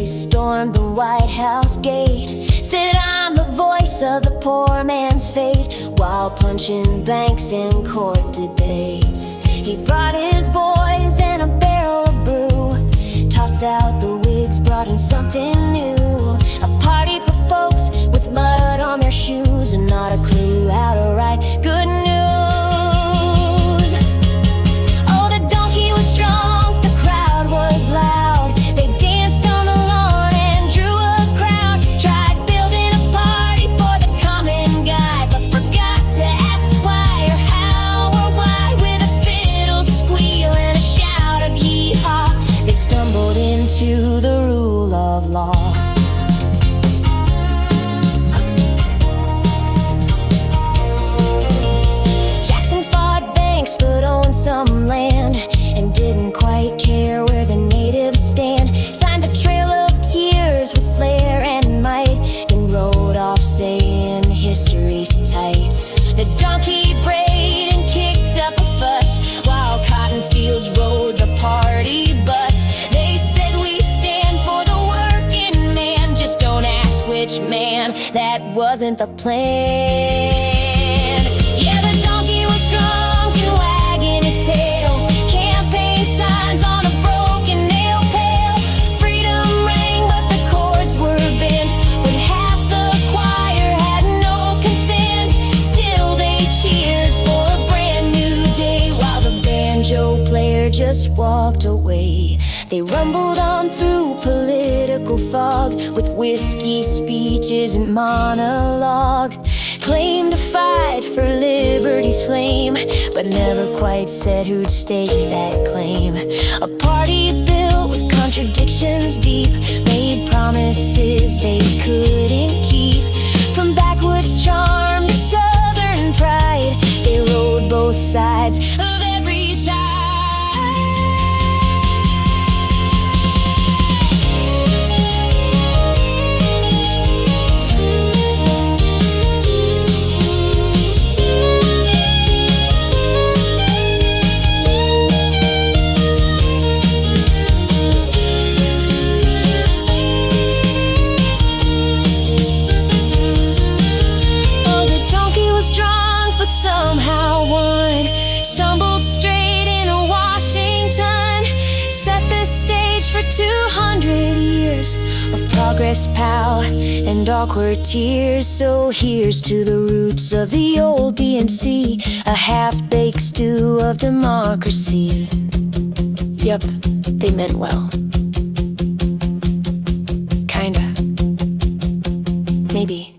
He stormed the White House gate, said, "I'm the voice of the poor man's fate," while punching banks in court debates. He brought his boys and a barrel of brew, tossed out the wigs, brought in something new. A party for folks with mud on their shoes and not a clue how to write good news. Oh, the donkey was drunk, the crowd was loud. They danced on the lawn and drew a crowd. Tried building a party for the common guy, but forgot to ask why or how or why. With a fiddle squeal and a shout of yee-haw, they stumbled into the rule of law. But owned some land and didn't quite care where the natives stand. Signed the Trail of Tears with flair and might, then rode off saying history's tight. The donkey brayed and kicked up a fuss, while cotton fields rode the party bus. They said, "We stand for the working man, just don't ask which man." That wasn't the plan. Yeah, the donkey was drunk and wagging his tail, campaign signs on a broken nail pail. Freedom rang, but the chords were bent when half the choir had no consent. Still they cheered for a brand new day, while the banjo player just walked away. They rumbled on through political fog with whiskey speeches and monologue. Claimed to fight for liberty's flame, but never quite said who'd stake that claim. A party built with contradictions deep, made promises they couldn't keep. From backwoods charm to southern pride, they rode both sides of every tide. Somehow won, stumbled straight into Washington, set the stage for 200 years of progress, pow, and awkward tears. So here's to the roots of the old DNC, a half-baked stew of democracy. Yup, they meant well. Kinda. Maybe.